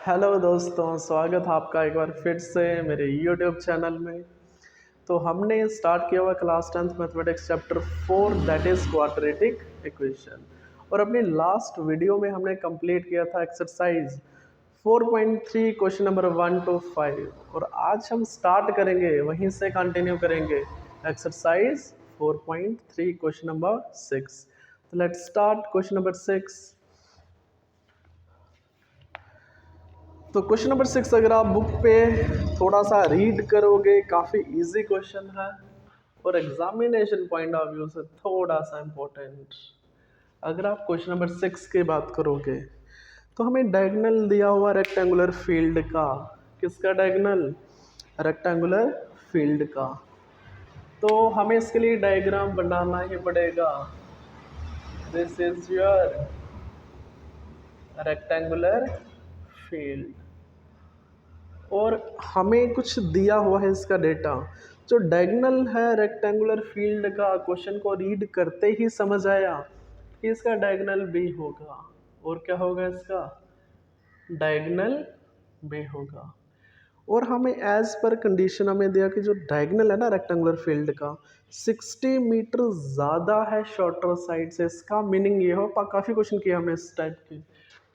Hello दोस्तों, स्वागत है आपका एक बार फिर से मेरे YouTube चैनल में। तो हमने स्टार्ट किया हुआ class 10th mathematics chapter 4 that is quadratic equation. और अपनी लास्ट वीडियो में हमने कंप्लीट किया था एक्सरसाइज 4.3 क्वेश्चन नंबर 1 to 5। और आज हम स्टार्ट करेंगे, वहीं से कंटिन्यू करेंगे एक्सरसाइज 4.3 क्वेश्चन नंबर 6। तो लेट्स स्टार्ट क्वेश्चन नंबर 6। तो क्वेश्चन नंबर 6 अगर आप बुक पे थोड़ा सा रीड करोगे, काफ़ी इजी क्वेश्चन है और एग्जामिनेशन पॉइंट ऑफ व्यू से थोड़ा सा इम्पोर्टेंट। अगर आप क्वेश्चन नंबर 6 की बात करोगे तो हमें डायगोनल दिया हुआ रेक्टेंगुलर फील्ड का, किसका डायगोनल? रेक्टेंगुलर फील्ड का। तो हमें इसके लिए डायग्राम बनाना ही पड़ेगा। This is your rectangular field और हमें कुछ दिया हुआ है इसका डेटा। जो डायगोनल है रेक्टेंगुलर फील्ड का, क्वेश्चन को रीड करते ही समझ आया कि इसका डायगोनल बी होगा। और क्या होगा इसका? डायगोनल बी होगा। और हमें एज पर कंडीशन हमें दिया कि जो डायगोनल है ना रेक्टेंगुलर फील्ड का 60 मीटर ज़्यादा है शॉर्टर साइड से। इसका मीनिंग ये हो, काफ़ी क्वेश्चन किया हमने इस टाइप के।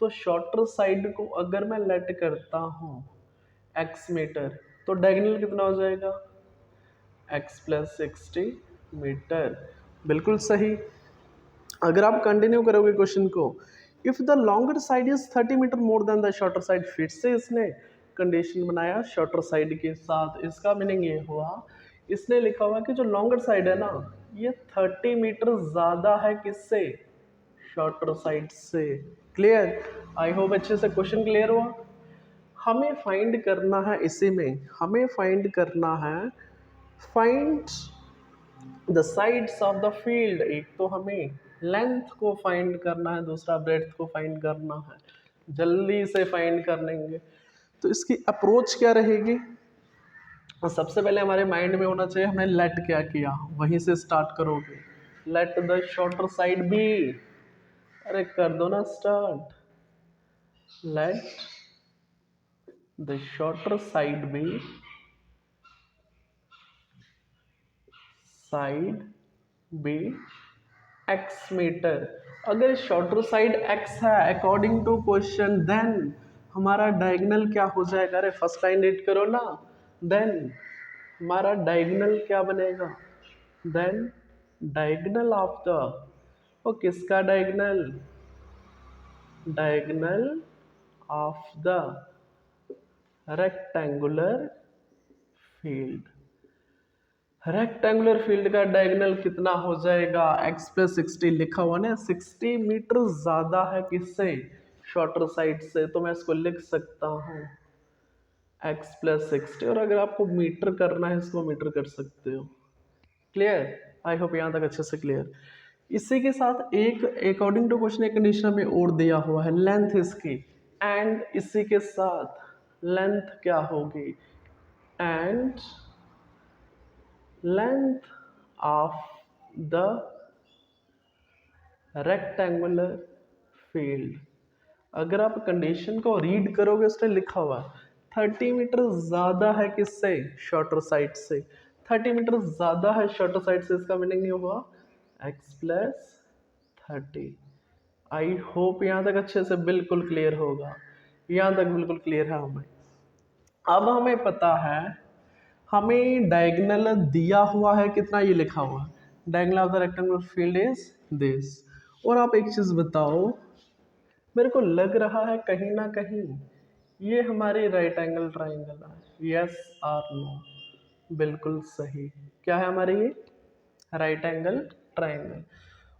तो शॉर्टर साइड को अगर मैं लेट करता हूँ x मीटर तो डायगोनल कितना हो जाएगा? x plus 60 metre. बिल्कुल सही। अगर आप कंटिन्यू करोगे क्वेश्चन को, if the longer side is 30 metre more than the shorter side, फिर से इसने कंडीशन बनाया शॉर्टर साइड के साथ। इसका मीनिंग ये हुआ, इसने लिखा हुआ कि जो लॉन्गर साइड है ना, ये 30 मीटर ज़्यादा है किससे? शॉर्टर साइड से। क्लियर? आई होप अच्छे से क्वेश्चन क्लियर हुआ। हमें फाइंड करना है, इसी में हमें फाइंड करना है, find the sides of the field. एक तो हमें लेंथ को फाइंड करना है, दूसरा ब्रेड्थ को फाइंड करना है। जल्दी से फाइंड कर लेंगे। तो इसकी अप्रोच क्या रहेगी? सबसे पहले हमारे माइंड में होना चाहिए हमने लेट क्या किया, वहीं से स्टार्ट करोगे। Let the shorter side be, अरे कर दो ना start. Let the shorter side be, side be x metre. अगर शॉर्टर साइड x है अकॉर्डिंग टू क्वेश्चन, देन हमारा डायगोनल क्या हो जाएगा? अरे फर्स्ट लाइन रीड करो ना। देन हमारा डायगोनल क्या बनेगा? देन डायगोनल ऑफ द, वो किसका diagonal? Diagonal of the rectangular field. Rectangular field का डायगोनल कितना हो जाएगा? x प्लस 60 लिखा हुआ ना, 60 मीटर ज़्यादा है किससे? शॉर्टर साइड से। तो मैं इसको लिख सकता हूँ x प्लस 60। और अगर आपको मीटर करना है, इसको मीटर कर सकते हो। क्लियर? आई होप यहाँ तक अच्छे से क्लियर। इसी के साथ एक अकॉर्डिंग टू क्वेश्चन एक कंडीशन हमें और दिया हुआ है, लेंथ इसकी। एंड इसी के साथ लेंथ क्या होगी? And length of the rectangular field. अगर आप कंडीशन को रीड करोगे, उसने लिखा हुआ 30 मीटर ज़्यादा है किससे? शॉर्टर साइड से। 30 मीटर ज़्यादा है शॉर्टर साइड से, इसका मीनिंग नहीं हुआ x प्लस 30। आई होप यहाँ तक अच्छे से बिल्कुल क्लियर होगा। यहाँ तक बिल्कुल क्लियर है हमें। अब हमें पता है, हमें डायगोनल दिया हुआ है कितना, ये लिखा हुआ diagonal of the rectangular field is this. और आप एक चीज़ बताओ, मेरे को लग रहा है कहीं ना कहीं ये हमारी राइट एंगल ट्राइंगल है। यस और नो? बिल्कुल सही। क्या है हमारी ये? Right angle triangle.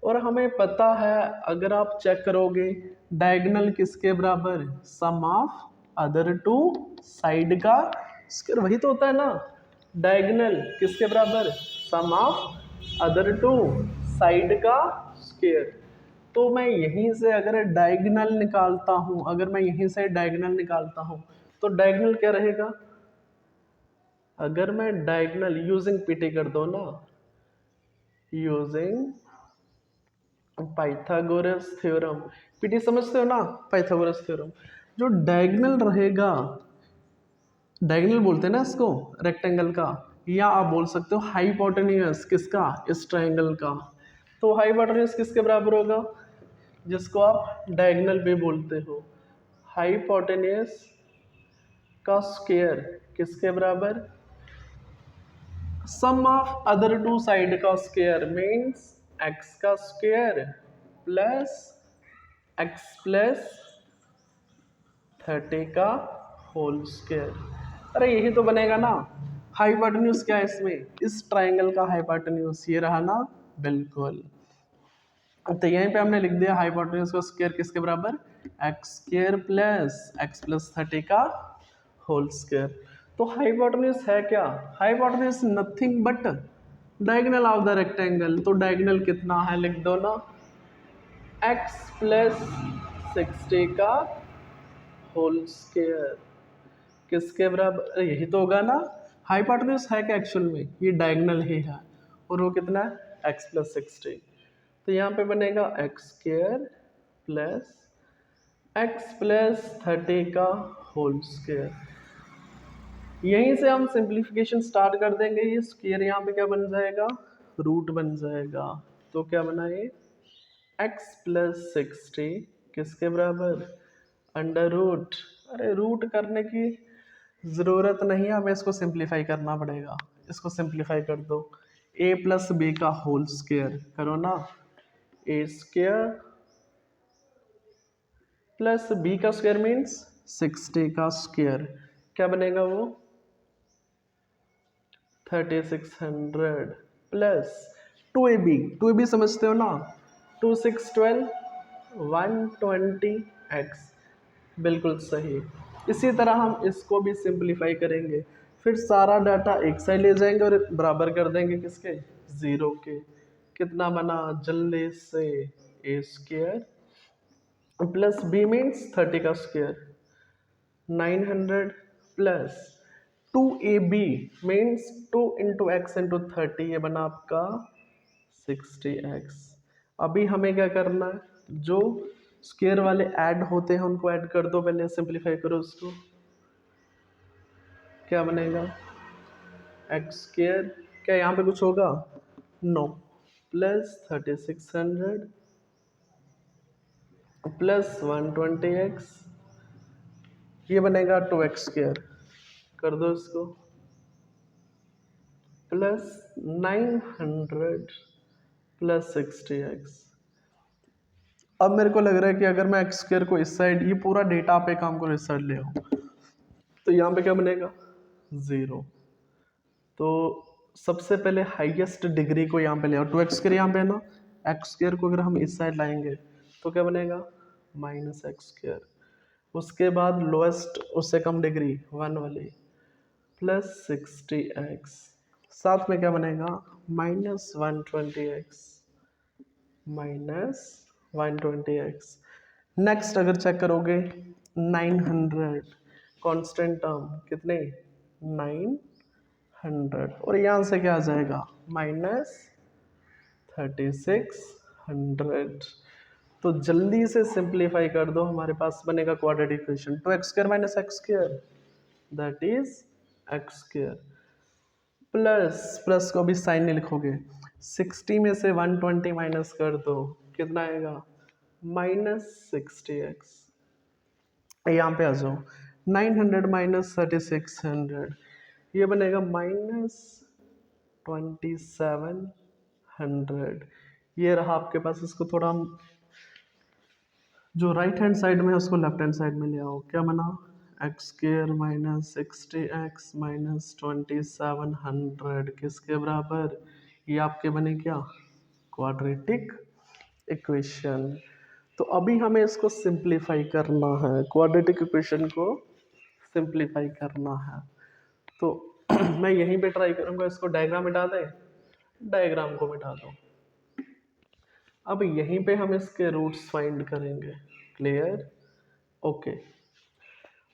और हमें पता है, अगर आप चेक करोगे डायगोनल किसके बराबर? सम ऑफ अदर टू साइड का स्क्वायर। वही तो होता है ना, डायगोनल किसके बराबर? सम ऑफ अदर टू साइड का स्क्वायर। तो मैं यहीं से अगर डायगोनल निकालता हूं, अगर मैं यहीं से डायगोनल निकालता हूं, तो डायगोनल क्या रहेगा? अगर मैं डायगोनल यूजिंग पीटी कर दो ना, यूजिंग पाइथागोरस थ्योरम। पीटी समझते हो ना, पाइथागोरस थ्योरम। जो डायगनल रहेगा, डायगनल बोलते हैं ना इसको रेक्टेंगल का, या आप बोल सकते हो हाइपोटेन्यूस किसका, इस ट्रायंगल का। तो हाइपोटेन्यूस किसके बराबर होगा, जिसको आप डायगनल भी बोलते हो, हाइपोटेन्यूस का स्क्वायर किसके बराबर, सम ऑफ अदर टू साइड का स्क्वायर मीन्स एक्स का स्क्वायर प्लस एक्स प्लस 30 का होल स्क्वायर। अरे यही तो बनेगा ना। हाइपोटेन्यूस क्या है इसमें, इस ट्रायंगल का हाइपोटेन्यूस ये रहा ना, बिल्कुल। तो यहीं पे हमने लिख दिया हाइपोटेन्यूस का स्क्वायर किसके बराबर, x square plus x plus 30 का होल स्क्वायर। तो हाइपोटेन्यूस है क्या, hypotenuse nothing but diagonal of the rectangle. तो डायगोनल कितना है लिख दो ना, एक्स प्लस 60 का होल स्क्वायर किसके बराबर, यही तो होगा ना। हाइपोटेन्यूस है क्या एक्चुअल में, ये डायगोनल ही है, और वो कितना है एक्स प्लस 60। तो यहाँ पे बनेगा एक्स स्क्वायर प्लस 30 का होल स्क्वायर। यहीं से हम सिंप्लीफिकेशन स्टार्ट कर देंगे। ये स्क्वायर यहाँ पे क्या बन जाएगा, रूट बन जाएगा। तो क्या बना ये, एक्स प्लस 60 किसके बराबर, अंडर रूट। अरे रूट करने की ज़रूरत नहीं है, हमें इसको सिंप्लीफाई करना पड़ेगा। इसको सिंप्लीफाई कर दो, ए प्लस बी का होल स्क्वायर करो ना, ए स्क्वायर प्लस बी का स्क्वायर मीन्स 60 का स्क्वायर, क्या बनेगा वो 3600 प्लस 2ab, 2ab समझते हो ना, 2 6 12 120x, बिल्कुल सही। इसी तरह हम इसको भी सिंप्लीफाई करेंगे, फिर सारा डाटा एक साइड ले जाएंगे और बराबर कर देंगे किसके, ज़ीरो के। कितना बना जल्दी से, ए स्क्वायर प्लस बी मीन्स 30 का square 900 plus 2ab means 2 into x into 30, ये बना आपका 60x। अभी हमें क्या करना है, जो स्क्वायर वाले ऐड होते हैं उनको ऐड कर दो, पहले सिंप्लीफाई करो उसको। क्या बनेगा एक्स स्क्वायर, क्या यहाँ पे कुछ होगा, नो, प्लस 3600 प्लस 120x, ये बनेगा 2x स्क्वायर, कर दो इसको, प्लस 900 प्लस 60x। अब मेरे को लग रहा है कि अगर मैं एक्स स्क्वायर को इस साइड, ये पूरा डेटा पे काम करो इस साइड ले आओ, तो यहाँ पे क्या बनेगा ज़ीरो। तो सबसे पहले हाईएस्ट डिग्री को यहाँ पे ले आओ, 2x स्क्वायर यहाँ पे है ना, एक्स स्क्वायर को अगर हम इस साइड लाएंगे तो क्या बनेगा माइनस एक्स स्क्वायर। उसके बाद लोएस्ट उससे कम डिग्री 1 वाली प्लस 60x, साथ में क्या बनेगा माइनस 120x। नेक्स्ट अगर चेक करोगे 900 कांस्टेंट टर्म कितने 900, और यहाँ से क्या आ जाएगा माइनस 3600। तो जल्दी से सिंप्लीफाई कर दो, हमारे पास बनेगा quadratic equation 2x square minus x square that is x square, plus plus को भी साइन नहीं लिखोगे, 60 में से 120 माइनस कर दो, कितना आएगा माइनस 60x। यहाँ पे आ जाओ 900 माइनस 3600, ये बनेगा माइनस 2700। ये रहा आपके पास, इसको थोड़ा हम जो राइट हैंड साइड में है उसको लेफ्ट हैंड साइड में ले आओ, क्या बना x square minus 60x minus 2700 किसके बराबर, ये आपके बने क्या क्वाड्रेटिक इक्वेशन। तो अभी हमें इसको सिंप्लीफाई करना है, क्वाड्रेटिक इक्वेशन को सिंप्लीफाई करना है। तो मैं यहीं पे ट्राई करूँगा, इसको डायग्राम मिटा दें, डायग्राम को मिटा दो। अब यहीं पे हम इसके रूट्स फाइंड करेंगे, क्लियर ओके।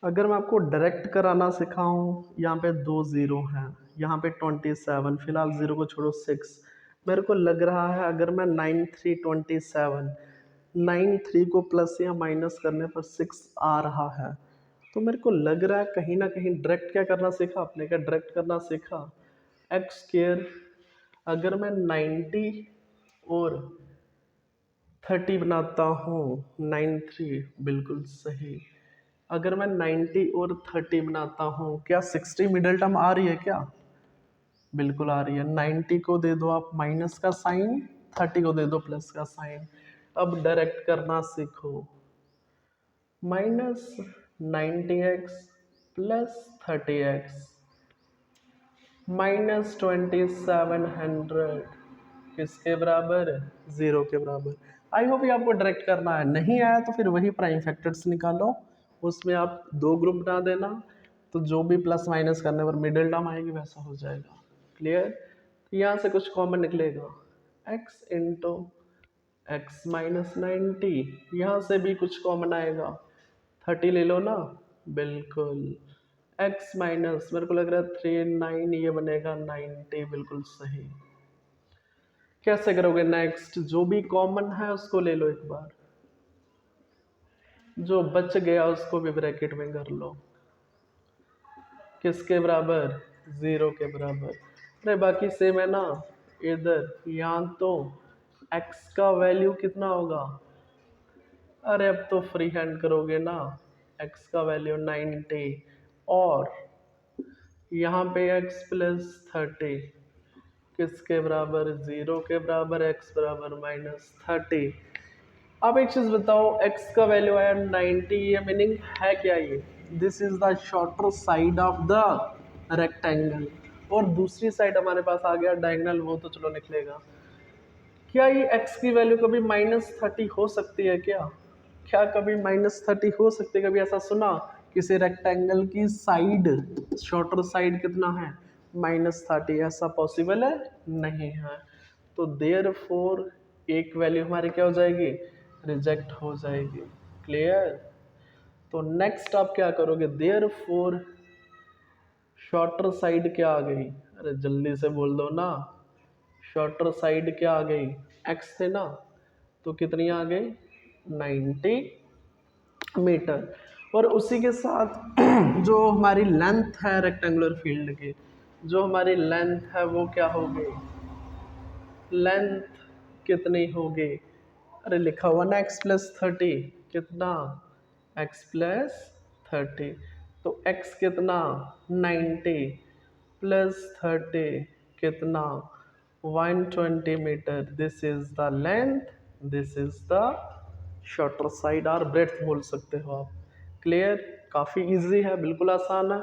अगर मैं आपको डायरेक्ट कराना सिखाऊं, यहाँ पे 2 ज़ीरो हैं, यहाँ पे 27, फिलहाल ज़ीरो को छोड़ो 6, मेरे को लग रहा है अगर मैं 9327 9 3 को प्लस या माइनस करने पर 6 आ रहा है। तो मेरे को लग रहा है कहीं ना कहीं डायरेक्ट क्या करना सीखा आपने, क्या डायरेक्ट करना सीखा। एक्स स्क्र अगर मैं 90 और 30 बनाता हूँ, 9 3 बिल्कुल सही। अगर मैं 90 और 30 बनाता हूँ, क्या 60 मिडल टर्म आ रही है क्या? बिल्कुल आ रही है। 90 को दे दो आप माइनस का साइन, 30 को दे दो प्लस का साइन। अब डायरेक्ट करना सीखो। -90x प्लस 30x -2700 किसके बराबर? 0 के बराबर। आई होप ये आपको डायरेक्ट करना है। नहीं आया तो फिर वही प्राइम फैक्टर्स निकालो, उसमें आप 2 ग्रुप बना देना, तो जो भी प्लस माइनस करने पर मिडिल टर्म आएगी वैसा हो जाएगा। क्लियर? यहाँ से कुछ कॉमन निकलेगा, x इंटू एक्स माइनस 90, यहाँ से भी कुछ कॉमन आएगा, 30 ले लो ना, बिल्कुल। x माइनस मेरे को लग रहा है 3 9, ये बनेगा 90, बिल्कुल सही। कैसे करोगे? नेक्स्ट जो भी कॉमन है उसको ले लो एक बार, जो बच गया उसको भी ब्रैकेट में कर लो। किसके बराबर? 0 के बराबर। अरे बाकी सेम है ना। इधर यहाँ तो x का वैल्यू कितना होगा? अरे अब तो फ्री हैंड करोगे ना। x का वैल्यू 90 और यहाँ पे x प्लस 30 किसके बराबर? 0 के बराबर। x बराबर -30। अब एक चीज बताओ, x का वैल्यू आया 90, ये मीनिंग है क्या? ये this is the shorter side of the rectangle, और दूसरी साइड हमारे पास आ गया डायगोनल, वो तो चलो निकलेगा। क्या ये x की वैल्यू कभी -30 हो सकती है क्या? क्या कभी -30 हो सकती है? कभी ऐसा सुना किसी रेक्टेंगल की साइड, शॉर्टर साइड कितना है? -30। ऐसा पॉसिबल है? नहीं है। तो देयरफॉर एक वैल्यू हमारी क्या हो जाएगी? रिजेक्ट हो जाएगी। क्लियर? तो नेक्स्ट आप क्या करोगे? देयरफॉर शॉर्टर साइड क्या आ गई? अरे जल्दी से बोल दो ना। शॉर्टर साइड क्या आ गई? एक्स थे ना, तो कितनी आ गई? 90 मीटर। और उसी के साथ जो हमारी लेंथ है रेक्टेंगुलर फील्ड की, जो हमारी लेंथ है वो क्या हो गई? लेंथ कितनी होगी? अरे लिखा हुआ ना x प्लस 30, कितना? x plus 30। तो x कितना? 90 प्लस 30 कितना? 120 metre. This is the length, this is the shorter side, और ब्रेड्थ बोल सकते हो आप। क्लियर? काफ़ी इजी है, बिल्कुल आसान है।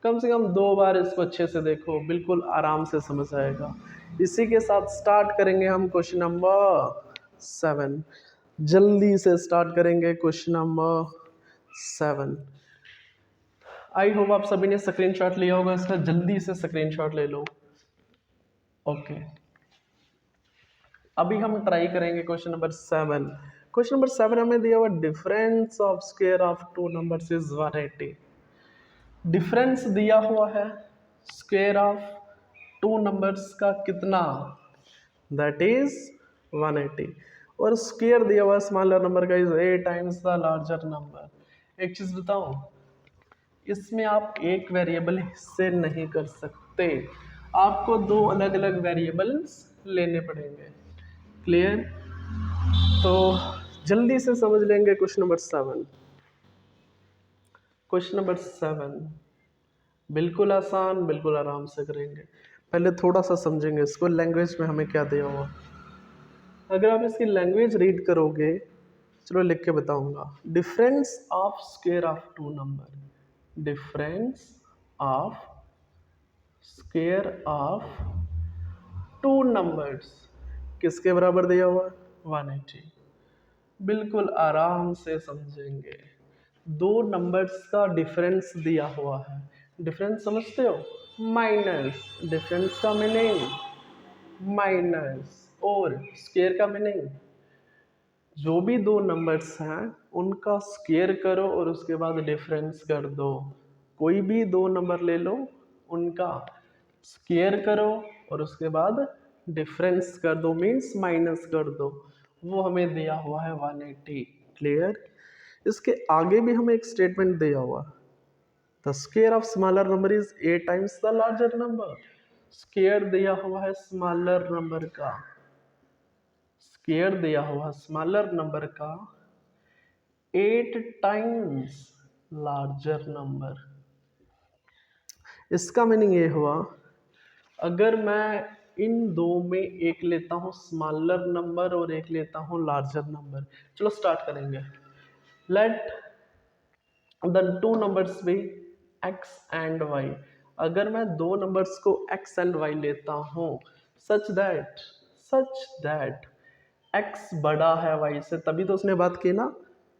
कम से कम 2 बार इसको अच्छे से देखो, बिल्कुल आराम से समझ आएगा। इसी के साथ स्टार्ट करेंगे हम क्वेश्चन नंबर 7। जल्दी से स्टार्ट करेंगे क्वेश्चन नंबर 7। आई होप आप सभी ने स्क्रीनशॉट लिया होगा इसका, जल्दी से स्क्रीनशॉट ले लो। ओके, अभी हम ट्राई करेंगे क्वेश्चन नंबर 7। क्वेश्चन नंबर 7 हमें दिया हुआ, difference of square of 2 numbers is 180। Difference दिया हुआ है स्क्वायर ऑफ 2 नंबर्स का कितना? That is 180। और स्क्वायर दिया हुआ स्मॉलर नंबर का is 8 times the larger number. एक चीज बताऊं, इसमें आप एक वेरिएबल से नहीं कर सकते, आपको 2 अलग अलग वेरिएबल्स लेने पड़ेंगे। क्लियर? तो जल्दी से समझ लेंगे क्वेश्चन नंबर 7। क्वेश्चन नंबर 7 बिल्कुल आसान, बिल्कुल आराम से करेंगे। पहले थोड़ा सा समझेंगे इसको, लैंग्वेज में हमें क्या दिया हुआ। अगर आप इसकी लैंग्वेज रीड करोगे, चलो लिख के बताऊंगा। Difference of square of 2 number, difference of square of 2 numbers किसके बराबर दिया हुआ? 180। बिल्कुल आराम से समझेंगे। 2 नंबर्स का डिफरेंस दिया हुआ है, डिफरेंस समझते हो? माइनस, डिफरेंस का मीनिंग माइनस, और स्क्वायर का मीनिंग जो भी 2 नंबर्स हैं उनका स्क्वायर करो और उसके बाद डिफरेंस कर दो। कोई भी 2 नंबर ले लो, उनका स्क्वायर करो और उसके बाद डिफरेंस कर दो, मीन्स माइनस कर दो। वो हमें दिया हुआ है 180। क्लियर। इसके आगे भी हमें एक स्टेटमेंट दिया हुआ, the square of smaller number is 8 times the larger number. Square दिया हुआ है स्मॉलर नंबर का, स्क्वायर दिया हुआ स्मॉलर नंबर का 8 टाइम्स लार्जर नंबर। इसका मीनिंग ये हुआ, अगर मैं इन दो में एक लेता हूँ स्मॉलर नंबर और एक लेता हूँ लार्जर नंबर। चलो स्टार्ट करेंगे। Let the two numbers be x and y। अगर मैं दो नंबर्स को x एंड y लेता हूँ सच दैट x बड़ा है y से, तभी तो उसने बात की ना,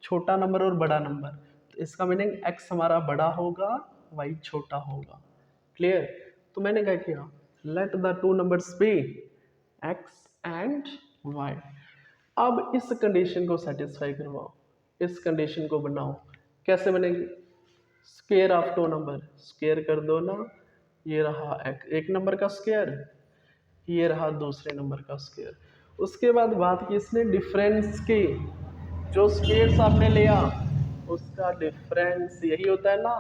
छोटा नंबर और बड़ा नंबर। तो इसका मीनिंग x हमारा बड़ा होगा, y छोटा होगा। क्लियर। तो मैंने क्या किया, let the two numbers be x and y। अब इस कंडीशन को सेटिस्फाई करवाओ, इस कंडीशन को बनाओ। कैसे बनेगी, square of two number, square कर दो ना, ये रहा एक नंबर का स्क्वायर, ये रहा दूसरे नंबर का स्क्वायर। उसके बाद बात की इसने डिफरेंस की, जो स्क्वायर्स आपने लिया उसका डिफरेंस यही होता है ना,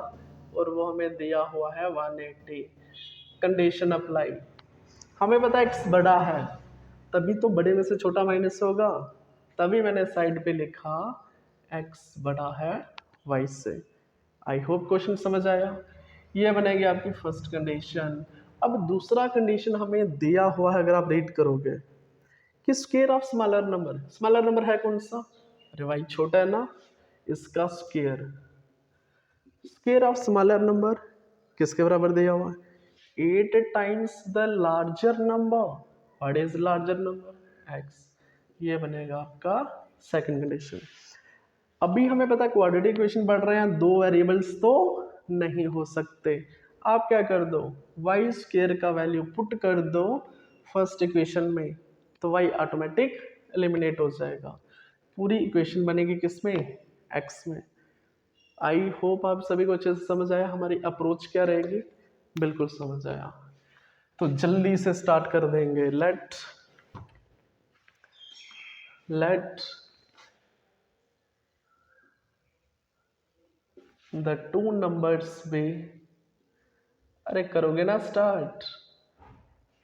और वो हमें दिया हुआ है 180। कंडीशन अप्लाई, हमें पता है x बड़ा है, तभी तो बड़े में से छोटा माइनस होगा, तभी मैंने साइड पे लिखा x बड़ा है y से। आई होप क्वेश्चन समझ आया। ये बनेगी आपकी फर्स्ट कंडीशन। अब दूसरा कंडीशन हमें दिया हुआ है, अगर आप रीड करोगे कि स्क्वायर ऑफ स्मॉलर नंबर है कौन सा, अरे भाई छोटा है ना, इसका square, square of smaller number किसके बराबर दिया हुआ है, 8 times the larger number. What is larger number, x। ये बनेगा आपका सेकंड कंडीशन। अभी हमें पता है क्वाड्रेटिक इक्वेशन पढ़ रहे हैं, दो वेरिएबल्स तो नहीं हो सकते। आप क्या कर दो, वाई स्क्वायर का वैल्यू पुट कर दो फर्स्ट इक्वेशन में, तो वाई ऑटोमेटिक एलिमिनेट हो जाएगा। पूरी इक्वेशन बनेगी किसमें, एक्स में। आई होप आप सभी को अच्छे से समझ आया हमारी अप्रोच क्या रहेगी, बिल्कुल समझ आया। तो जल्दी से स्टार्ट कर देंगे। Let the two numbers be, अरे करोगे ना start,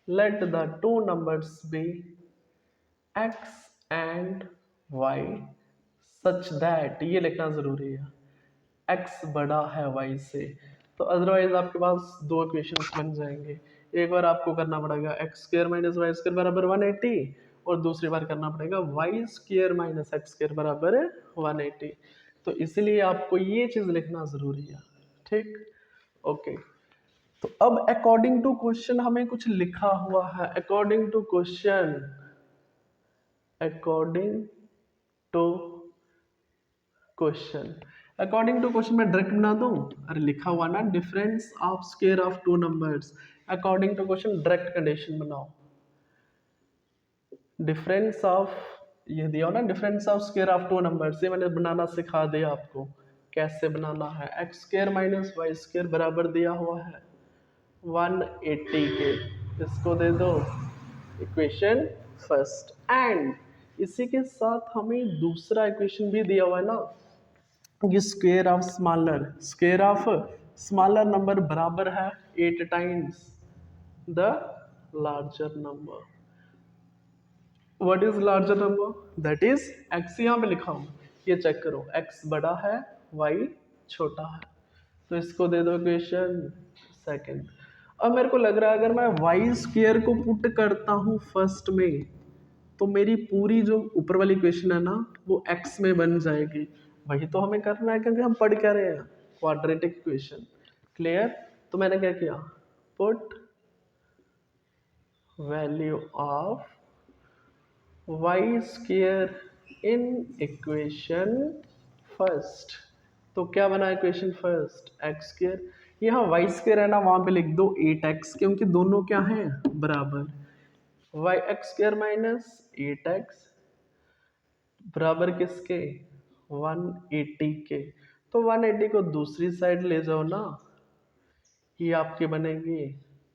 let the two numbers be x and y such that, ये लिखना जरूरी है, x बड़ा है y से। तो अदरवाइज आपके पास दो इक्वेशंस बन जाएंगे। एक बार आपको करना पड़ेगा X square minus Y square बराबर 180, और दूसरी बार करना पड़ेगा Y square minus X square बराबर 180। तो इसलिए आपको ये चीज़ लिखना ज़रूरी है, ठीक। ओके। तो अब अकॉर्डिंग टू क्वेश्चन हमें कुछ लिखा हुआ है, according to question, according to question, according to question मैं डायरेक्ट बना दूं, अरे लिखा हुआ ना difference of square of two numbers. According to question direct condition बनाओ, डिफरेंस ऑफ, ये दिया हो ना difference of square of two numbers, ये मैंने बनाना सिखा दिया आपको कैसे बनाना है। X square minus Y square बराबर दिया हुआ है 180 के, इसको दे दो इक्वेशन फर्स्ट। एंड इसी के साथ हमें दूसरा इक्वेशन भी दिया हुआ है ना, ये स्क्वायर ऑफ स्मॉलर नंबर बराबर है 8 times the larger number. What is larger number, that is x। यहाँ पे लिखा हूँ, ये चेक करो, x बड़ा है y छोटा है, तो इसको दे दो इक्वेशन सेकंड। अब मेरे को लग रहा है अगर मैं वाई स्क्वायर को पुट करता हूँ फर्स्ट में, तो मेरी पूरी जो ऊपर वाली इक्वेशन है ना वो x में बन जाएगी। वही तो हमें करना है, क्योंकि हम पढ़ क्या रहे हैं, क्वाड्रेटिक इक्वेशन। क्लियर। तो मैंने क्या किया, put value of Y square in equation first. तो क्या बना इक्वेशन फर्स्ट, एक्स स्क्वायर। यहाँ वाई स्क्वायर है ना, वहां पे लिख दो 8x, क्योंकि दोनों क्या हैं बराबर। Y x square minus 8x बराबर किसके, 180 के। तो 180 को दूसरी साइड ले जाओ ना, ये आपकी बनेगी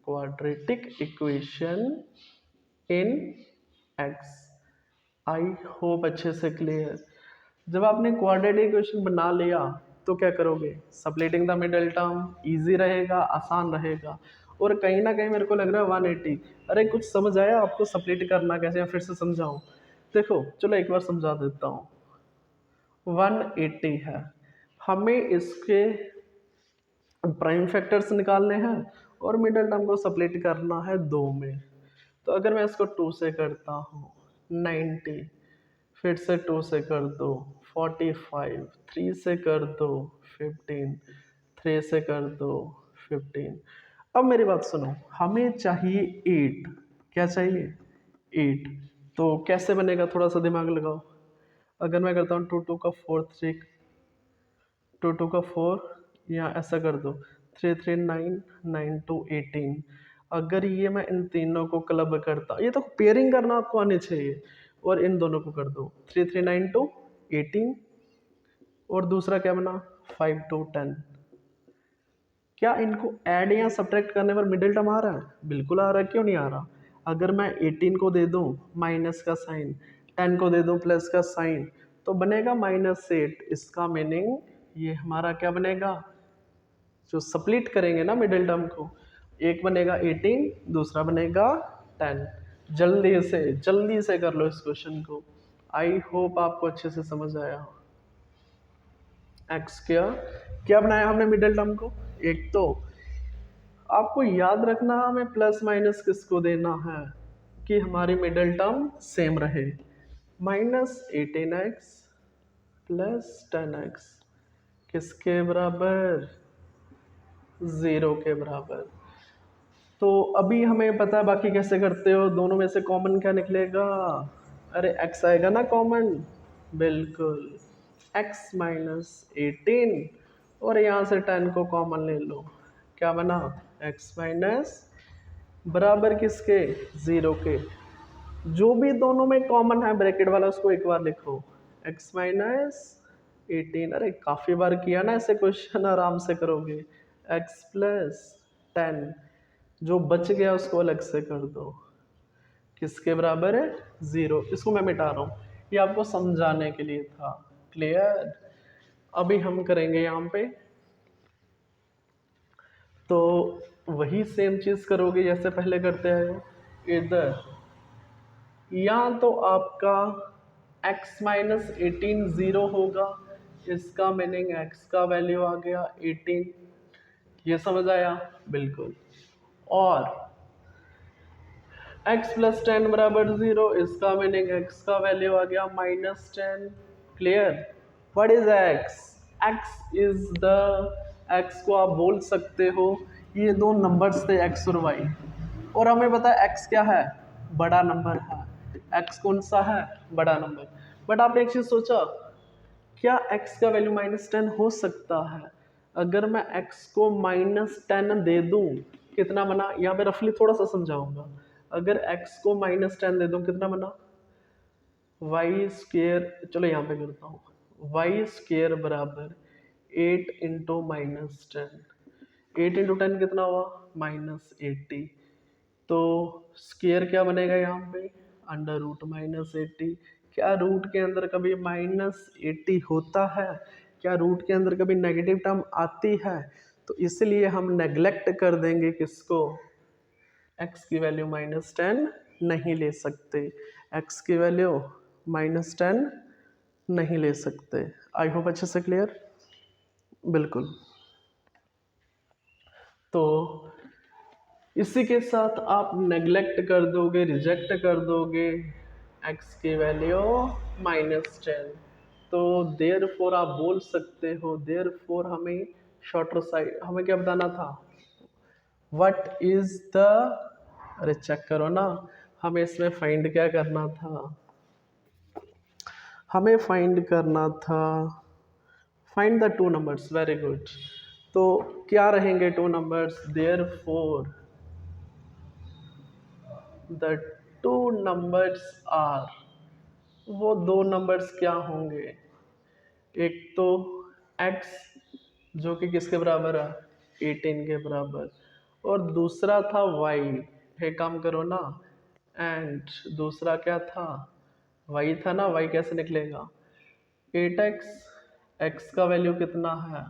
quadratic equation in x। I hope अच्छे से क्लियर। जब आपने क्वाड्रेटिक इक्वेशन बना लिया तो क्या करोगे, splitting the middle term easy रहेगा, आसान रहेगा। और कहीं ना कहीं मेरे को लग रहा है 180। अरे कुछ समझ आया आपको सप्लिट करना कैसे, या फिर से समझाऊं? देखो चलो एक बार समझा देता हूँ। 180 है, हमें इसके प्राइम फैक्टर्स निकालने हैं और मिडिल टर्म को सप्लिट करना है दो में। तो अगर मैं इसको 2 से करता हूँ 90, फिर से 2 से कर दो 45, 3 से कर दो 15, 3 से कर दो 15। अब मेरी बात सुनो, हमें चाहिए 8। क्या चाहिए? 8। तो कैसे बनेगा, थोड़ा सा दिमाग लगाओ। अगर मैं करता हूँ 2 2 का 4 3, 2 2 का 4, या ऐसा कर दो 3 3 9 9 2 18। अगर ये मैं इन तीनों को क्लब करता, ये तो पेयरिंग करना आपको आनी चाहिए, और इन दोनों को कर दो 3 3 9 2 18, और दूसरा क्या बना 5 2 10। क्या इनको ऐड या सब्ट्रैक्ट करने पर मिडिल टर्म आ रहा है? बिल्कुल आ रहा है, क्यों नहीं आ रहा? अगर मैं 18 को दे दूं माइनस का साइन, 10 को दे दूं प्लस का साइन, तो बनेगा -8। इसका मीनिंग ये हमारा क्या बनेगा, जो सप्लीट करेंगे ना मिडिल टर्म को, एक बनेगा 18, दूसरा बनेगा 10। जल्दी से कर लो इस क्वेश्चन को। आई होप आपको अच्छे से समझ आया हो। एक्स क्या बनाया हमने मिडिल टर्म को? एक तो आपको याद रखना हमें प्लस माइनस किसको देना है कि हमारी मिडिल टर्म सेम रहे। -18x प्लस 10x किसके बराबर? 0 के बराबर। तो अभी हमें पता है बाकी कैसे करते हो, दोनों में से कॉमन क्या निकलेगा? अरे x आएगा ना कॉमन, बिल्कुल x -18, और यहाँ से 10 को कॉमन ले लो, क्या बना x माइनस बराबर किसके? 0 के। जो भी दोनों में कॉमन है ब्रैकेट वाला उसको एक बार लिखो, x -18। अरे काफ़ी बार किया ना ऐसे क्वेश्चन, आराम से करोगे। x प्लस 10, जो बच गया उसको अलग से कर दो, किसके बराबर है? 0। इसको मैं मिटा रहा हूँ, ये आपको समझाने के लिए था। क्लियर? अभी हम करेंगे यहाँ पे, तो वही सेम चीज़ करोगे जैसे पहले करते हैं। इधर या तो आपका x -18 0 होगा, इसका मीनिंग x का वैल्यू आ गया 18। ये समझ आया? बिल्कुल। और x प्लस 10 बराबर 0, इसका मीनिंग x का वैल्यू आ गया -10। Clear? What is x? x is the, x को आप बोल सकते हो, ये दो नंबर्स थे x और y, और हमें पता है x क्या है? बड़ा नंबर है। x कौन सा है? बड़ा नंबर। बट आपने एक चीज सोचा, क्या x का वैल्यू -10 हो सकता है? अगर मैं x को -10 दे दूं, कितना बना? यहाँ पे रफली थोड़ा सा समझाऊंगा। अगर x को -10 दे दूं, कितना बना? वाई स्क्वेयर, चलो यहाँ पे करता हूँ, वाई स्क्वेयर बराबर 8 इंटू -10। 8 इंटू 10 कितना हुआ? -80। तो स्क्वेयर क्या बनेगा यहाँ पे? Under root -80। क्या रूट के अंदर कभी -80 होता है? क्या रूट के अंदर कभी नेगेटिव टर्म आती है? तो इसलिए हम नेग्लेक्ट कर देंगे किसको? x की वैल्यू -10 नहीं ले सकते। x की वैल्यू -10 नहीं ले सकते। आई होप अच्छे से क्लियर? बिल्कुल। तो इसी के साथ आप नेग्लेक्ट कर दोगे, रिजेक्ट कर दोगे x की वैल्यू -10। तो देयर फोर आप बोल सकते हो, देयर फोर हमें शॉर्टर साइड, हमें क्या बताना था? व्हाट इज द, अरे चेक करो ना, हमें इसमें फाइंड क्या करना था? हमें फाइंड करना था, find the two numbers. Very good. तो क्या रहेंगे two numbers? Therefore the two numbers are, वो दो नंबर्स क्या होंगे? एक तो x, जो कि किसके बराबर है? 18 के बराबर, और दूसरा था y, है काम करो ना, एंड दूसरा क्या था? वाई था ना, वाई कैसे निकलेगा, 8x, x का वैल्यू कितना है,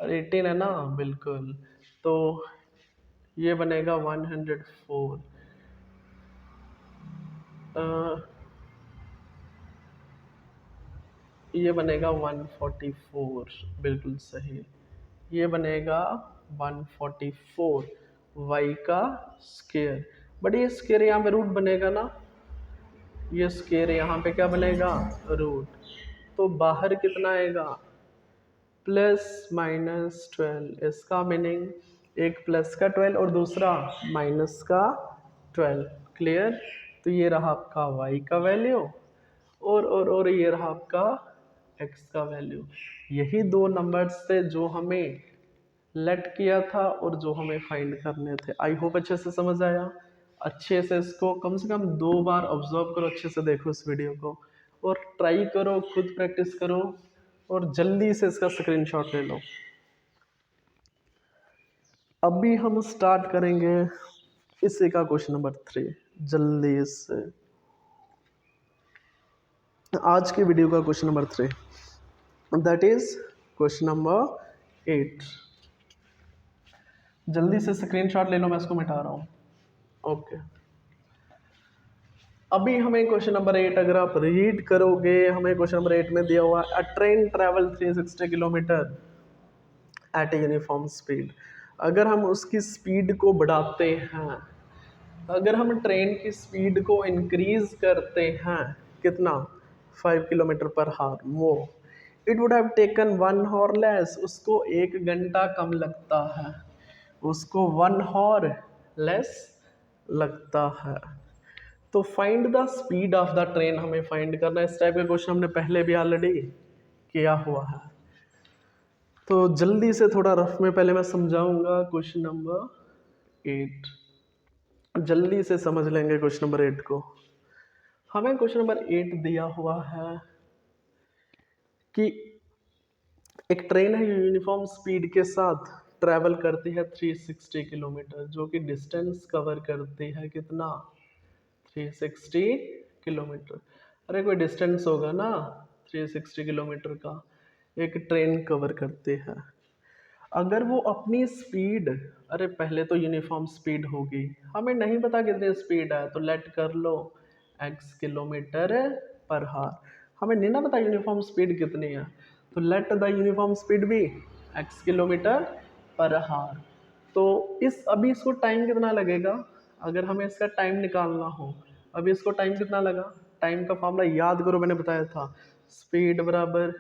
18 है ना, बिल्कुल। तो ये बनेगा 104, ये बनेगा 144, बिल्कुल सही। ये बनेगा 144 वाई का स्केयर। बट ये स्केयर यहाँ पे रूट बनेगा ना, ये स्केयर यहाँ पे क्या बनेगा, रूट। तो बाहर कितना आएगा, +-12। इसका मीनिंग एक प्लस का 12 और दूसरा माइनस का 12। क्लियर। तो ये रहा आपका y का वैल्यू और ये रहा आपका x का वैल्यू। यही दो नंबर्स थे जो हमें लेट किया था और जो हमें फाइंड करने थे। आई होप अच्छे से समझ आया। अच्छे से इसको कम से कम 2 बार ऑब्जर्व करो, अच्छे से देखो इस वीडियो को और ट्राई करो, खुद प्रैक्टिस करो और जल्दी से इसका स्क्रीनशॉट ले लो। अभी हम स्टार्ट करेंगे इसी का क्वेश्चन नंबर 3 जल्दी से। आज की वीडियो का question number 3 that is question number 8। जल्दी से स्क्रीनशॉट ले लो, मैं इसको मिटा रहा हूँ। ओके, अभी हमें क्वेश्चन नंबर 8 अगर आप रीड करोगे, हमें क्वेश्चन नंबर 8 में दिया हुआ a train travel 360 kilometre at a uniform speed. अगर हम उसकी स्पीड को बढ़ाते हैं, अगर हम ट्रेन की स्पीड को इंक्रीज करते हैं कितना, 5 किलोमीटर पर हावर वो, it would have taken 1 hour less, उसको 1 घंटा कम लगता है, उसको 1 हॉर लेस लगता है। तो find the speed of the train हमें फाइंड करना है। इस टाइप का क्वेश्चन हमने पहले भी ऑलरेडी किया हुआ है। तो जल्दी से थोड़ा रफ में पहले मैं समझाऊंगा क्वेश्चन नंबर 8, जल्दी से समझ लेंगे क्वेश्चन नंबर 8 को। हमें क्वेश्चन नंबर 8 दिया हुआ है कि एक ट्रेन है यूनिफॉर्म स्पीड के साथ ट्रैवल करती है 360 किलोमीटर, जो कि डिस्टेंस कवर करती है कितना, 360 किलोमीटर। अरे कोई डिस्टेंस होगा ना 360 किलोमीटर का, एक ट्रेन कवर करते हैं। अगर वो अपनी स्पीड, अरे पहले तो यूनिफॉर्म स्पीड होगी, हमें नहीं पता कितनी स्पीड है, तो लेट कर लो x किलोमीटर पर हार। हमें नहीं ना पता यूनिफॉर्म स्पीड कितनी है, तो लेट द यूनिफॉर्म स्पीड भी x किलोमीटर पर हार। तो इस अभी इसको टाइम कितना लगेगा, अगर हमें इसका टाइम निकालना हो, अभी इसको टाइम कितना लगा, टाइम का फॉर्मूला याद करो, मैंने बताया था स्पीड बराबर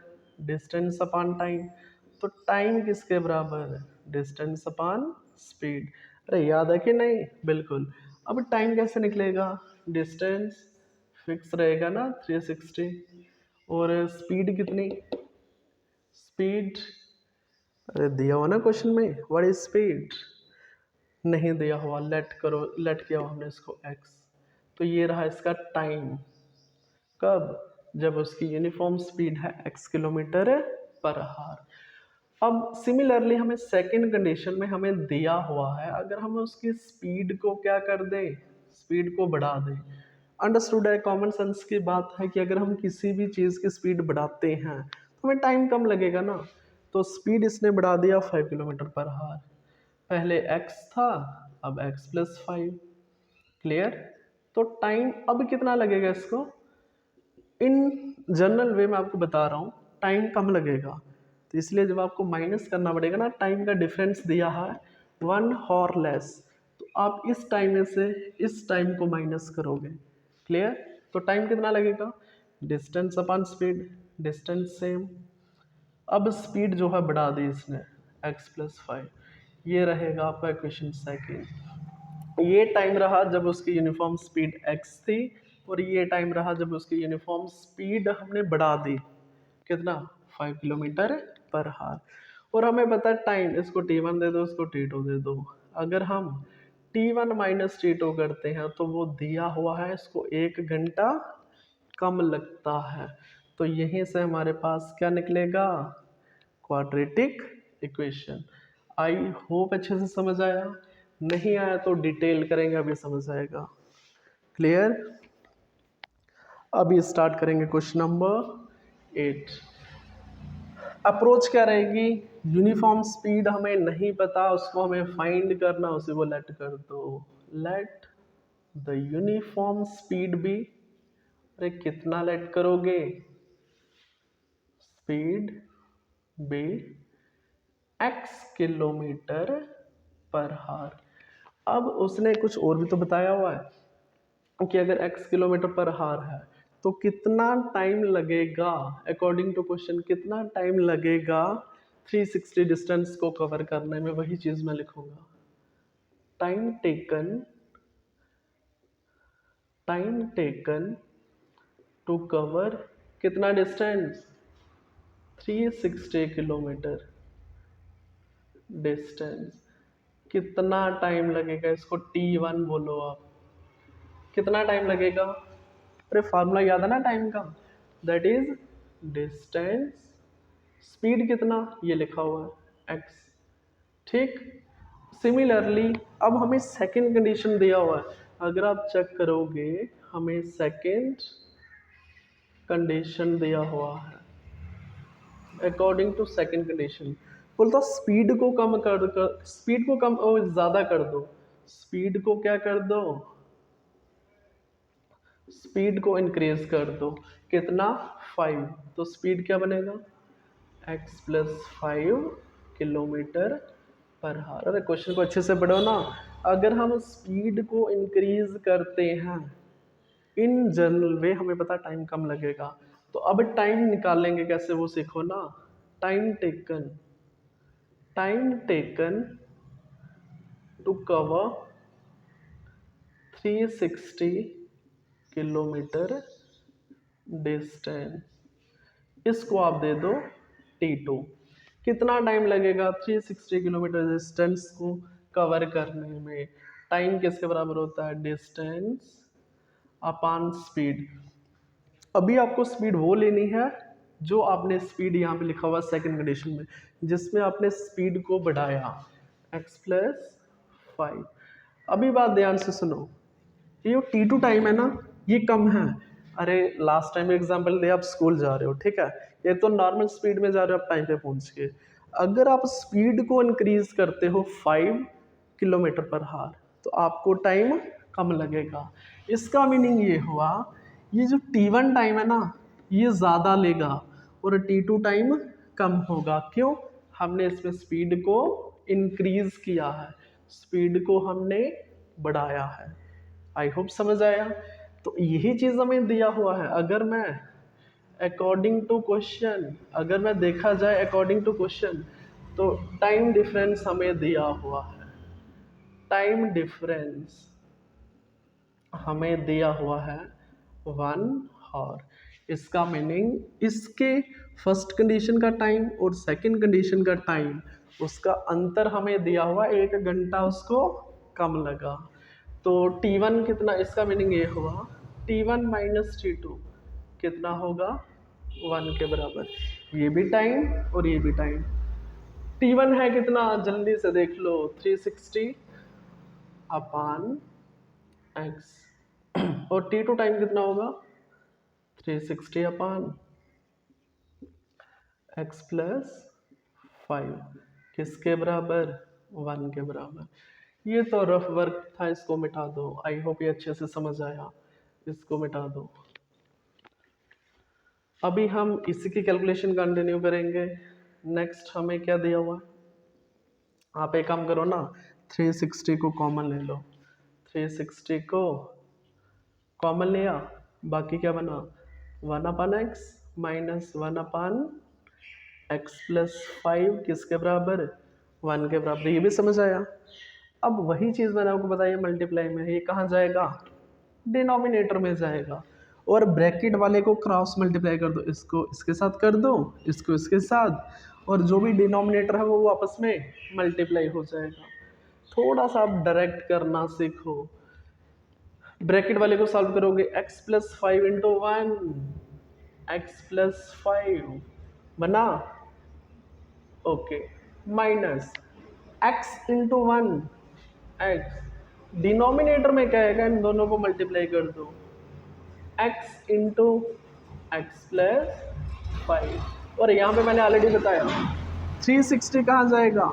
डिस्टेंस अपॉन टाइम। तो टाइम किसके बराबर है, डिस्टेंस अपॉन स्पीड। अरे याद है कि नहीं, बिल्कुल। अब टाइम कैसे निकलेगा, डिस्टेंस फिक्स रहेगा ना 360 और स्पीड कितनी, स्पीड अरे दिया हुआ ना क्वेश्चन में, व्हाट इज स्पीड, नहीं दिया हुआ, लेट करो, लेट किया हुआ हमने इसको x। तो ये रहा इसका टाइम, कब, जब उसकी यूनिफॉर्म स्पीड है x किलोमीटर पर हार। अब सिमिलरली हमें सेकंड कंडीशन में हमें दिया हुआ है, अगर हम उसकी स्पीड को क्या कर दें, स्पीड को बढ़ा दें। अंडरस्टूड है, कॉमन सेंस की बात है कि अगर हम किसी भी चीज़ की स्पीड बढ़ाते हैं तो हमें टाइम कम लगेगा ना। तो स्पीड इसने बढ़ा दिया 5 किलोमीटर पर हार, पहले x था अब x+5। क्लियर। तो टाइम अब कितना लगेगा इसको, इन जनरल वे में आपको बता रहा हूँ, टाइम कम लगेगा। तो इसलिए जब आपको माइनस करना पड़ेगा ना, टाइम का डिफरेंस दिया है 1 हॉर लेस, तो आप इस टाइम में से इस टाइम को माइनस करोगे। क्लियर। तो टाइम कितना लगेगा, distance upon speed, distance same. अब स्पीड जो है बढ़ा दी इसने x+5, ये रहेगा आपका इक्वेशन सेकेंड। ये टाइम रहा जब उसकी यूनिफॉर्म स्पीड x थी और ये टाइम रहा जब उसकी यूनिफॉर्म स्पीड हमने बढ़ा दी कितना, 5 किलोमीटर पर हार। और हमें पता है टाइम, इसको t1 दे दो, इसको t2 दे दो। अगर हम t1 माइनस t2 करते हैं तो वो दिया हुआ है इसको 1 घंटा कम लगता है। तो यहीं से हमारे पास क्या निकलेगा, क्वाड्रेटिक इक्वेशन। आई होप अच्छे से समझ आया, नहीं आया तो डिटेल करेंगे, अभी समझ आएगा। क्लियर। अभी स्टार्ट करेंगे क्वेश्चन नंबर 8। अप्रोच क्या रहेगी? यूनिफॉर्म स्पीड हमें नहीं पता, उसको हमें फाइंड करना, उसी को लेट कर दो। Let the uniform speed be, अरे कितना लेट करोगे? स्पीड बी x किलोमीटर पर हार। अब उसने कुछ और भी तो बताया हुआ है कि अगर x किलोमीटर पर हार है तो कितना टाइम लगेगा, अकॉर्डिंग टू क्वेश्चन कितना टाइम लगेगा 360 डिस्टेंस को कवर करने में, वही चीज मैं लिखूंगा। टाइम टेकन टू कवर कितना डिस्टेंस? 360 kilometre distance. कितना टाइम लगेगा? इसको T1 बोलो आप। कितना टाइम लगेगा? अरे फार्मूला याद है ना टाइम का, दैट इज डिस्टेंस, स्पीड कितना ये लिखा हुआ है x। ठीक। सिमिलरली अब हमें सेकंड कंडीशन दिया हुआ है, अगर आप चेक करोगे हमें सेकंड कंडीशन दिया हुआ है। अकॉर्डिंग टू सेकंड कंडीशन बोलता स्पीड को कम स्पीड को कम और ज्यादा कर दो। स्पीड को क्या कर दो? स्पीड को इंक्रीज कर दो। कितना? 5। तो स्पीड क्या बनेगा? x प्लस 5 किलोमीटर पर हार। अरे क्वेश्चन को अच्छे से पढ़ो ना। अगर हम स्पीड को इंक्रीज करते हैं इन जनरल वे, हमें पता टाइम कम लगेगा, तो अब टाइम निकालेंगे कैसे वो सीखो ना। Time taken to cover 360 kilometre distance, इसको आप दे दो T2। कितना टाइम लगेगा 360 किलोमीटर डिस्टेंस को कवर करने में? टाइम किसके बराबर होता है? डिस्टेंस अपान स्पीड। अभी आपको स्पीड वो लेनी है जो आपने स्पीड यहाँ पे लिखा हुआ सेकंड कंडीशन में, जिसमें आपने स्पीड को बढ़ाया x प्लस 5। अभी बात ध्यान से सुनो, ये जो T2 टाइम है ना ये कम है। अरे लास्ट टाइम एग्जांपल दे, आप स्कूल जा रहे हो, ठीक है, ये तो नॉर्मल स्पीड में जा रहे हो आप टाइम पे पहुंच के, अगर आप स्पीड को इंक्रीज करते हो 5 किलोमीटर पर हार तो आपको टाइम कम लगेगा। इसका मीनिंग ये हुआ ये जो T1 टाइम है ना ये ज़्यादा लेगा और T2 टाइम कम होगा। क्यों? हमने इसमें स्पीड को इंक्रीज किया है, स्पीड को हमने बढ़ाया है। आई होप समझ आया। तो यही चीज़ हमें दिया हुआ है। अगर मैं अकॉर्डिंग टू क्वेश्चन, अगर मैं देखा जाए अकॉर्डिंग टू क्वेश्चन, तो टाइम डिफरेंस हमें दिया हुआ है। टाइम डिफरेंस हमें दिया हुआ है 1 आवर। इसका मीनिंग इसके फर्स्ट कंडीशन का टाइम और सेकंड कंडीशन का टाइम, उसका अंतर हमें दिया हुआ 1 घंटा, उसको कम लगा। तो T1 कितना? इसका मीनिंग ये हुआ T1 माइनस T2 कितना होगा? 1 के बराबर। ये भी टाइम और ये भी टाइम। T1 है कितना? जल्दी से देख लो, 360 अपान x और T2 टाइम कितना होगा? 360 अपान x प्लस 5 किसके बराबर? 1 के बराबर। ये तो रफ वर्क था, इसको मिटा दो। आई होप ये अच्छे से समझ आया, इसको मिटा दो। अभी हम इसी की कैलकुलेशन कंटिन्यू करेंगे। नेक्स्ट हमें क्या दिया हुआ? आप एक काम करो ना, 360 को कॉमन ले लो। 360 को कॉमन लिया, बाकी क्या बना? 1 अपान एक्स माइनस 1 अपान एक्स प्लस 5 किसके बराबर? 1 के बराबर। ये भी समझ आया। अब वही चीज़ मैंने आपको बताई मल्टीप्लाई में, ये कहाँ जाएगा? डिनोमिनेटर में जाएगा। और ब्रैकेट वाले को क्रॉस मल्टीप्लाई कर दो, इसको इसके साथ कर दो, इसको इसके साथ, और जो भी डिनोमिनेटर है वो आपस में मल्टीप्लाई हो जाएगा। थोड़ा सा आप डायरेक्ट करना सीखो। ब्रैकेट वाले को सॉल्व करोगे, x plus 5 into 1, x plus 5 बना, okay, minus x into 1 x, denominator में क्या आएगा? इन दोनों को मल्टीप्लाई कर दो, x इंटू एक्स प्लस 5। और यहाँ पे मैंने ऑलरेडी बताया 360 कहाँ जाएगा,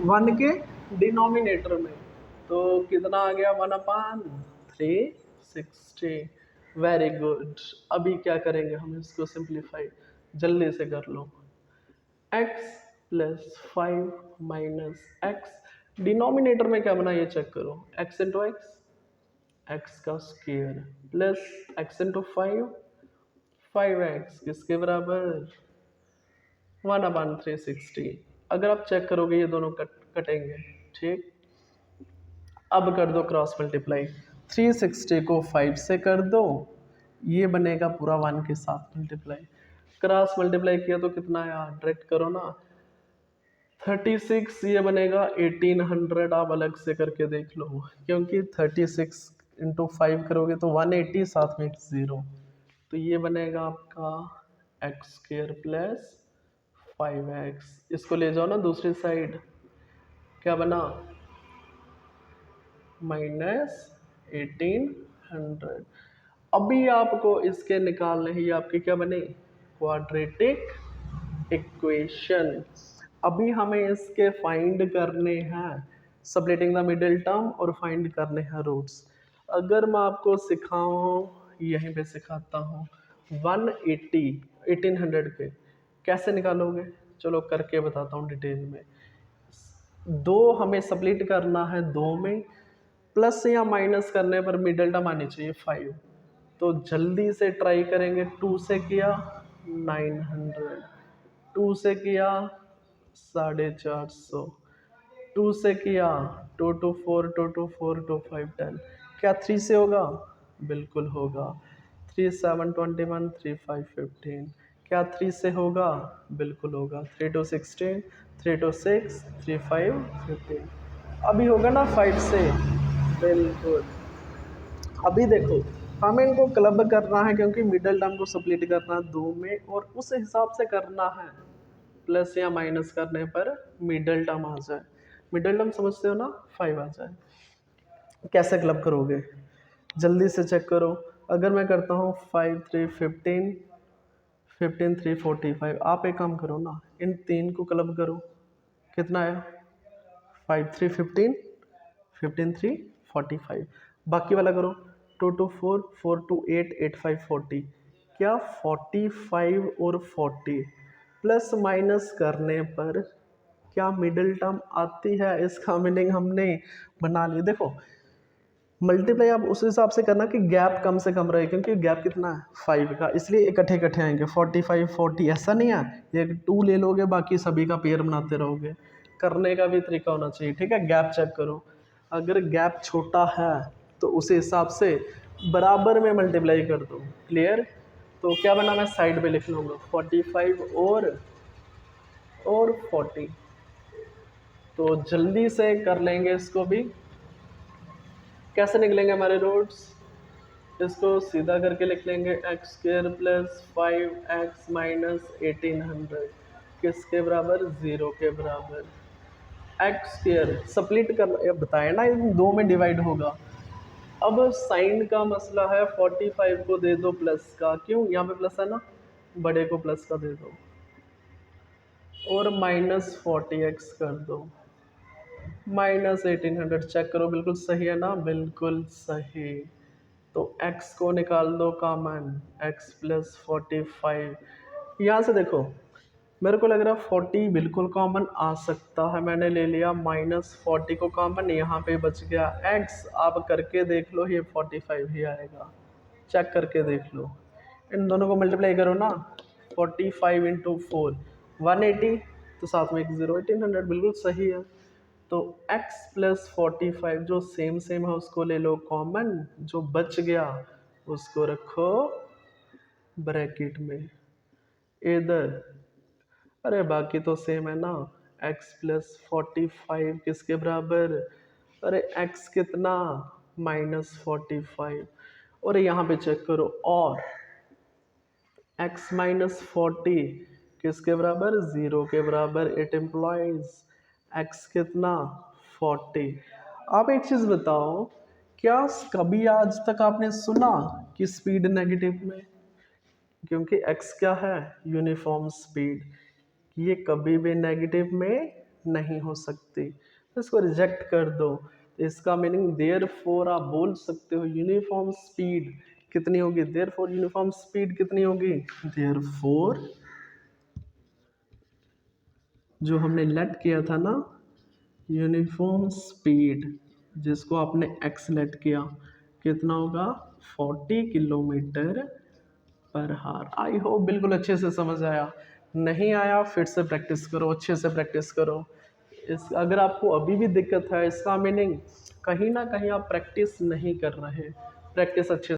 1 के डिनोमिनेटर में, तो कितना आ गया 1/360। Very good. अभी क्या करेंगे हम, इसको सिंप्लीफाई जल्दी से कर लो। x plus 5 minus x, denominator में क्या बना ये चेक करो, x इंटू एक्स का square plus x into 5x किसके बराबर 1/360। अगर आप चेक करोगे ये दोनों कटेंगे, ठीक। अब कर दो क्रॉस मल्टीप्लाई, 360 को 5 से कर दो, ये बनेगा पूरा 1 के साथ मल्टीप्लाई। क्रॉस मल्टीप्लाई किया तो कितना आया, डायरेक्ट करो ना, 36 ये बनेगा 1800। आप अलग से करके देख लो, क्योंकि 36 इंटू 5 करोगे तो 180, साथ में एक 0, तो ये बनेगा आपका एक्स स्क्वायर प्लस 5x। इसको ले जाओ ना दूसरी साइड, क्या बना -1800। अभी आपको इसके निकालने ही आपके क्या बने, क्वाड्रेटिक इक्वेशन। अभी हमें इसके फाइंड करने हैं सबलेटिंग द मिडिल टर्म और फाइंड करने हैं रूट्स। अगर मैं आपको सिखाऊं, यहीं पे सिखाता हूँ, 180 1800 पे कैसे निकालोगे, चलो करके बताता हूँ डिटेल में। दो हमें स्प्लिट करना है, दो में प्लस या माइनस करने पर मिडल टर्म आनी चाहिए 5, तो जल्दी से ट्राई करेंगे। 2 से किया 900, 2 से किया 450, 2 से किया 224, 224, 2510, क्या 3 से होगा, बिल्कुल होगा। 3 7 21, 3 5 15, क्या 3 से होगा, बिल्कुल होगा। 3 2 16, 3 2 6, 3 5 15, अभी होगा ना 5 से, बिल्कुल। अभी देखो हमें इनको क्लब करना है, क्योंकि मिडल टर्म को स्प्लिट करना है दो में, और उस हिसाब से करना है प्लस या माइनस करने पर मिडल टर्म आ जाए। मिडल टर्म समझते हो ना, 5 आ जाए। कैसे क्लब करोगे, जल्दी से चेक करो। अगर मैं करता हूँ 5 3 15, 15 3 45, आप एक काम करो ना, इन तीन को क्लब करो, कितना आया 5 3 15, 15 3 45। बाकी वाला करो, 2 2 4, 4 2 8, 8 5 40, क्या 45 और 40 प्लस माइनस करने पर क्या मिडिल टर्म आती है, इसका मीनिंग हमने बना लिया। देखो मल्टीप्लाई आप उस हिसाब से करना कि गैप कम से कम रहे, क्योंकि गैप कितना है 5 का, इसलिए इकट्ठे इकट्ठे आएंगे 45 40, ऐसा नहीं है ये 2 ले लोगे बाकी सभी का पेयर बनाते रहोगे। करने का भी तरीका होना चाहिए, ठीक है। गैप चेक करो, अगर गैप छोटा है तो उस हिसाब से बराबर में मल्टीप्लाई कर दो, क्लियर। तो क्या बना, मैं साइड पे लिख लूँगा 45 और 40, तो जल्दी से कर लेंगे इसको भी। कैसे निकलेंगे हमारे रूट्स, इसको सीधा करके लिख लेंगे x square plus 5x minus 1800 किसके बराबर, 0 के बराबर। एक्स स्क्वायर स्प्लिट कर बताया ना, इन दो में डिवाइड होगा। अब साइन का मसला है, 45 को दे दो प्लस का, क्यों, यहाँ पे प्लस है ना, बड़े को प्लस का दे दो, और -40x कर दो, -1800 चेक करो, बिल्कुल सही है ना, बिल्कुल सही। तो x को निकाल दो कॉमन, x प्लस 45। यहाँ से देखो मेरे को लग रहा है 40 बिल्कुल कॉमन आ सकता है, मैंने ले लिया, -40 को कॉमन, यहाँ पे बच गया x। आप करके देख लो, ये 45 ही आएगा, चेक करके देख लो। इन दोनों को मल्टीप्लाई करो ना, 45 इंटू 4 180, तो साथ में एक 0, 1800 बिल्कुल सही है। तो x प्लस 45 जो सेम सेम है उसको ले लो कॉमन, जो बच गया उसको रखो ब्रैकेट में इधर। अरे बाकी तो सेम है ना, x प्लस 45 किसके बराबर, अरे x कितना -45, और यहाँ पे चेक करो, और x माइनस 40 किसके बराबर, 0 के बराबर। इट एम्प्लॉयज x कितना 40। आप एक चीज़ बताओ क्या कभी आज तक आपने सुना कि स्पीड नेगेटिव में, क्योंकि x क्या है, यूनिफॉर्म स्पीड, ये कभी भी नेगेटिव में नहीं हो सकती, तो इसको रिजेक्ट कर दो। तो इसका मीनिंग देयरफॉर आप बोल सकते हो यूनिफॉर्म स्पीड कितनी होगी, देयरफॉर यूनिफॉर्म स्पीड कितनी होगी, देयरफॉर जो हमने लेट किया था ना, यूनिफॉर्म स्पीड जिसको आपने एक्स लेट किया, कितना होगा, 40 किलोमीटर पर हार। आई होप बिल्कुल अच्छे से समझ आया। नहीं आया फिर से प्रैक्टिस करो, अच्छे से प्रैक्टिस करो। इस अगर आपको अभी भी दिक्कत है, इसका मीनिंग कहीं ना कहीं आप प्रैक्टिस नहीं कर रहे, प्रैक्टिस अच्छे